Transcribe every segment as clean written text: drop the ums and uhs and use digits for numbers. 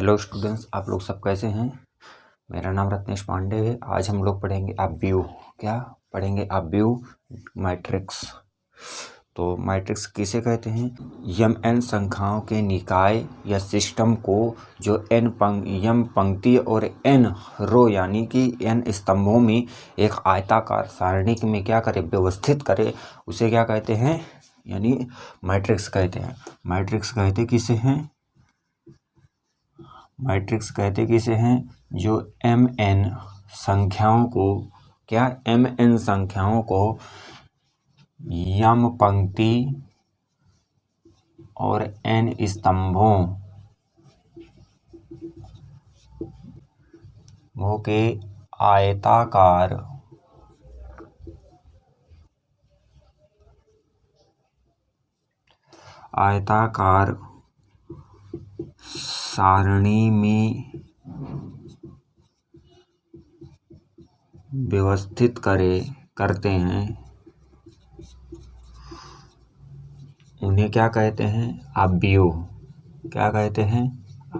Hello students, आप लोग सब कैसे हैं। मेरा नाम रत्नेश पांडे है। आज हम लोग पढ़ेंगे अव्यू। क्या पढ़ेंगे? अव्यू मैट्रिक्स। तो मैट्रिक्स किसे कहते हैं? यम एन संख्याओं के निकाय या सिस्टम को जो यम पंक्ति और एन रो यानी कि एन स्तंभों में एक आयताकार सारणी में क्या करे, व्यवस्थित करे, उसे क्या कहते हैं? यानी मैट्रिक्स कहते हैं। मैट्रिक्स कहते किसे हैं? मैट्रिक्स कहते किसे हैं? जो एम एन संख्याओं को एम एन संख्याओं को यम पंक्ति और एन स्तंभों के आयताकार सारणी में व्यवस्थित करते हैं, उन्हें क्या कहते हैं? अव्यू। क्या कहते हैं?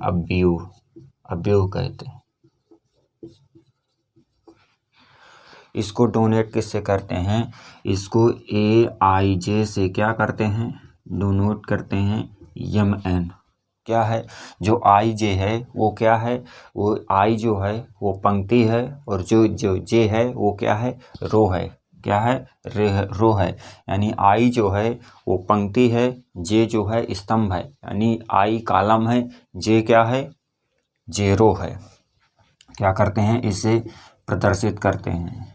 अव्यू कहते हैं। इसको डोनेट किससे करते हैं? इसको AIJ से क्या करते हैं? डोनेट करते हैं यम एन। क्या है? जो IJ है वो क्या है? वो I जो है वो पंक्ति है, और जो J है वो क्या है? रो है। क्या है? रो है। यानी I जो है वो पंक्ति है, J जो है स्तंभ है। यानी I कॉलम है, J क्या है? J रो है। क्या करते हैं? इसे प्रदर्शित करते हैं।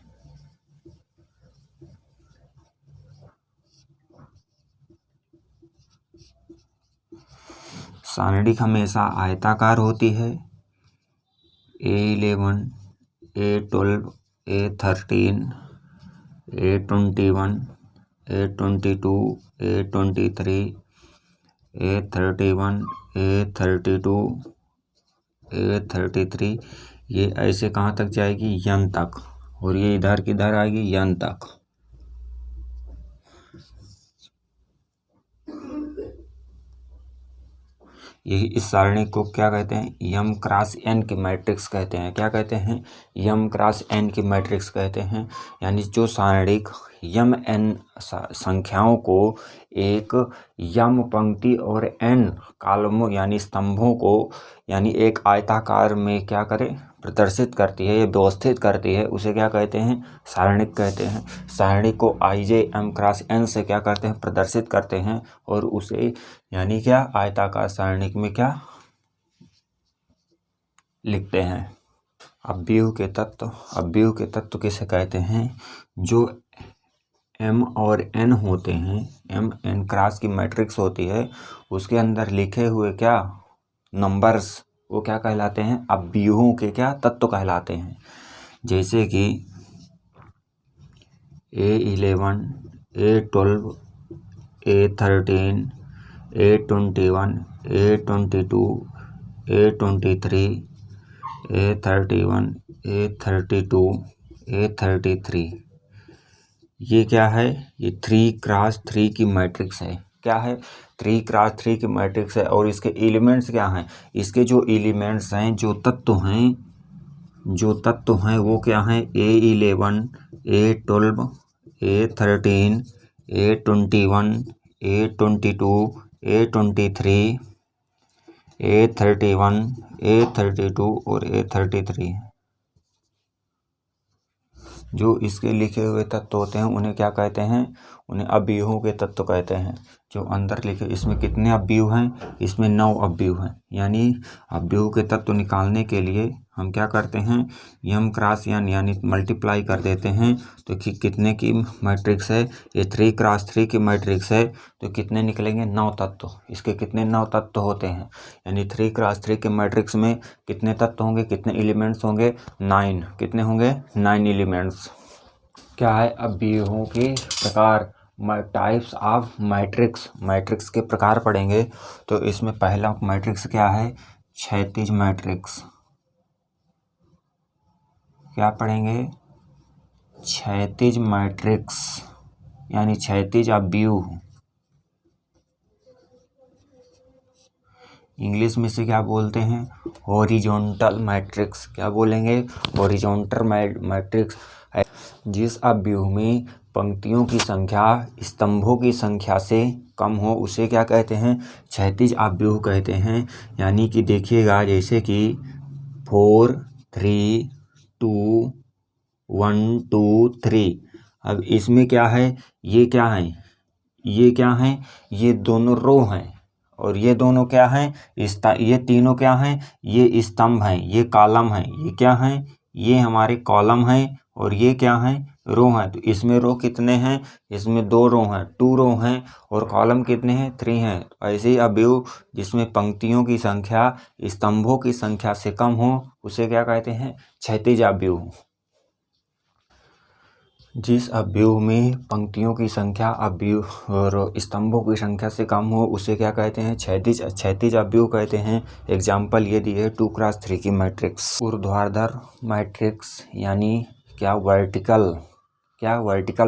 सारणी हमेशा आयताकार होती है। A11, A12, A13, A21, A22, A23, A31, A32, A33। ये ऐसे कहाँ तक जाएगी? यन तक। और ये इधर किधर आएगी? यन तक। यही इस सारणी को क्या कहते हैं? यम क्रॉस एन की मैट्रिक्स कहते हैं। क्या कहते हैं? यम क्रॉस एन की मैट्रिक्स कहते हैं। यानी जो सारणी यम एन संख्याओं को एक यम पंक्ति और एन कॉलमों यानी स्तंभों को यानी एक आयताकार में क्या करे, प्रदर्शित करती है या व्यवस्थित करती है, उसे क्या कहते हैं? सारणिक कहते हैं। सारणी को IJ M क्रॉस N से क्या करते हैं? प्रदर्शित करते हैं, और उसे यानी क्या, आयताकार सारणी में क्या लिखते हैं? अव्यू के तत्व किसे कहते हैं? जो M और N होते हैं, M N क्रॉस की मैट्रिक्स होती है, उसके अंदर लिखे हुए क्या नंबर्स, वो क्या कहलाते हैं? अव्यूहों के क्या तत्व कहलाते हैं। जैसे कि A11, A12, A13, A21, A22, A23, A31, A32, A33। ये क्या है? ये 3x3 की मैट्रिक्स है। क्या है? 3x3 की मैट्रिक्स है। और इसके एलिमेंट्स क्या हैं? इसके जो एलिमेंट्स हैं, जो तत्व हैं वो क्या हैं? A11, A12, A13, A21, A22, A23, A31, A32 और A33। जो इसके लिखे हुए तत्व होते हैं उन्हें क्या कहते हैं? उन्हें अव्यूहों के तत्व कहते हैं। जो अंदर लिखे, इसमें कितने अव्यूह हैं? इसमें 9 अव्यूह हैं। यानी अव्यूह के तत्व निकालने के लिए हम क्या करते हैं? यम क्रॉस यानी मल्टीप्लाई कर देते हैं। तो कितने की मैट्रिक्स है? ये 3x3 की मैट्रिक्स है। तो कितने निकलेंगे? 9 तत्व। इसके कितने 9 तत्व होते हैं? यानी 3x3 के मैट्रिक्स में कितने तत्व होंगे? कितने एलिमेंट्स होंगे? 9। कितने होंगे? 9 एलिमेंट्स। क्या है? अव्यूहों के प्रकार, टाइप्स ऑफ मैट्रिक्स के प्रकार पढ़ेंगे। तो इसमें पहला मैट्रिक्स क्या है? क्षैतिज मैट्रिक्स। क्या पढ़ेंगे? क्षैतिज मैट्रिक्स यानी क्षैतिज अव्यूह। इंग्लिश में से क्या बोलते हैं? Horizontal matrix. क्या बोलेंगे? Horizontal matrix. जिस अपव्यूह में पंक्तियों की संख्या स्तंभों की संख्या से कम हो उसे क्या कहते हैं? क्षैतिज अपव्यूह कहते हैं। यानी कि देखिएगा, जैसे कि 4 3 2 1 2 3। अब इसमें क्या है? ये क्या है? ये क्या है? ये दोनों रो हैं और ये दोनों क्या हैं? ये तीनों क्या हैं? ये स्तंभ हैं, ये कॉलम हैं। ये क्या हैं? ये हमारे कॉलम हैं और ये क्या हैं? रो हैं। तो इसमें रो कितने हैं? इसमें 2 रो हैं, 2 रो हैं, और कॉलम कितने हैं? 3 हैं। ऐसे ही अपव्यूह जिसमें पंक्तियों की संख्या स्तंभों की संख्या से कम हो उसे क्या कहते हैं? क्षैतिज अपव्यूह। जिस अपव्यूह में पंक्तियों की संख्या अपव्यूह और स्तंभों की संख्या से कम हो उसे क्या कहते हैं? क्षैतिज अपव्यूह कहते हैं। एग्जाम्पल ये दिए 2x3 की मैट्रिक्स। ऊर्ध्वाधर मैट्रिक्स यानी क्या? Vertical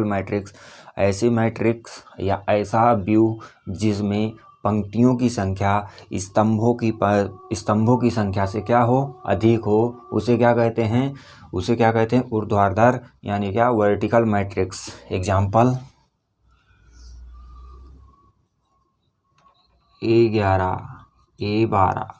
matrix. ऐसी मैट्रिक्स या ऐसा अपव्यूह जिसमें पंक्तियों की संख्या स्तंभों की संख्या से क्या हो? अधिक हो, उसे क्या कहते हैं? उसे क्या कहते हैं? ऊर्ध्वाधर यानी क्या? Vertical matrix. Example A11 A12।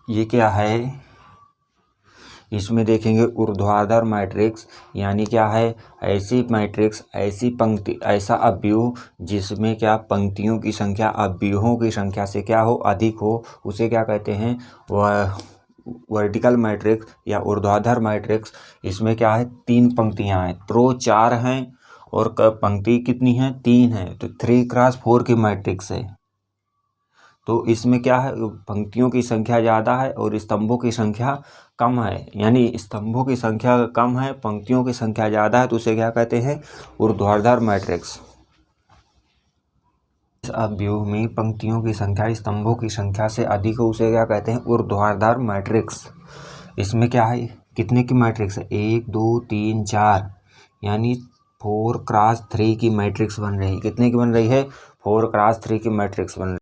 ये क्या है? इसमें देखेंगे ऊर्ध्वाधर मैट्रिक्स यानी क्या है? ऐसी मैट्रिक्स, ऐसी पंक्ति, ऐसा अपव्यूह जिसमें क्या? पंक्तियों की संख्या अपव्यूहों की संख्या से क्या हो? अधिक हो, उसे क्या कहते हैं? वह वर्टिकल मैट्रिक्स या ऊर्ध्वाधर मैट्रिक्स। इसमें क्या है? 3 पंक्तियां हैं, रो 4 हैं और पंक्ति कितनी है? 3 है। तो 3x4 की मैट्रिक्स है। तो इसमें क्या है? पंक्तियों की संख्या ज़्यादा है और स्तंभों की संख्या कम है। यानी स्तंभों की संख्या कम है, पंक्तियों की संख्या ज़्यादा है, तो उसे क्या कहते हैं? ऊर्ध्वाधर मैट्रिक्स। इस अपव्यूह में पंक्तियों की संख्या स्तंभों की संख्या से अधिक हो उसे क्या कहते हैं? ऊर्ध्वाधर मैट्रिक्स। इसमें क्या है? कितने की मैट्रिक्स है? 1 2 3 4 यानी 4x3 की मैट्रिक्स बन रही है। कितने की बन रही है? 4x3 की मैट्रिक्स बन रही है।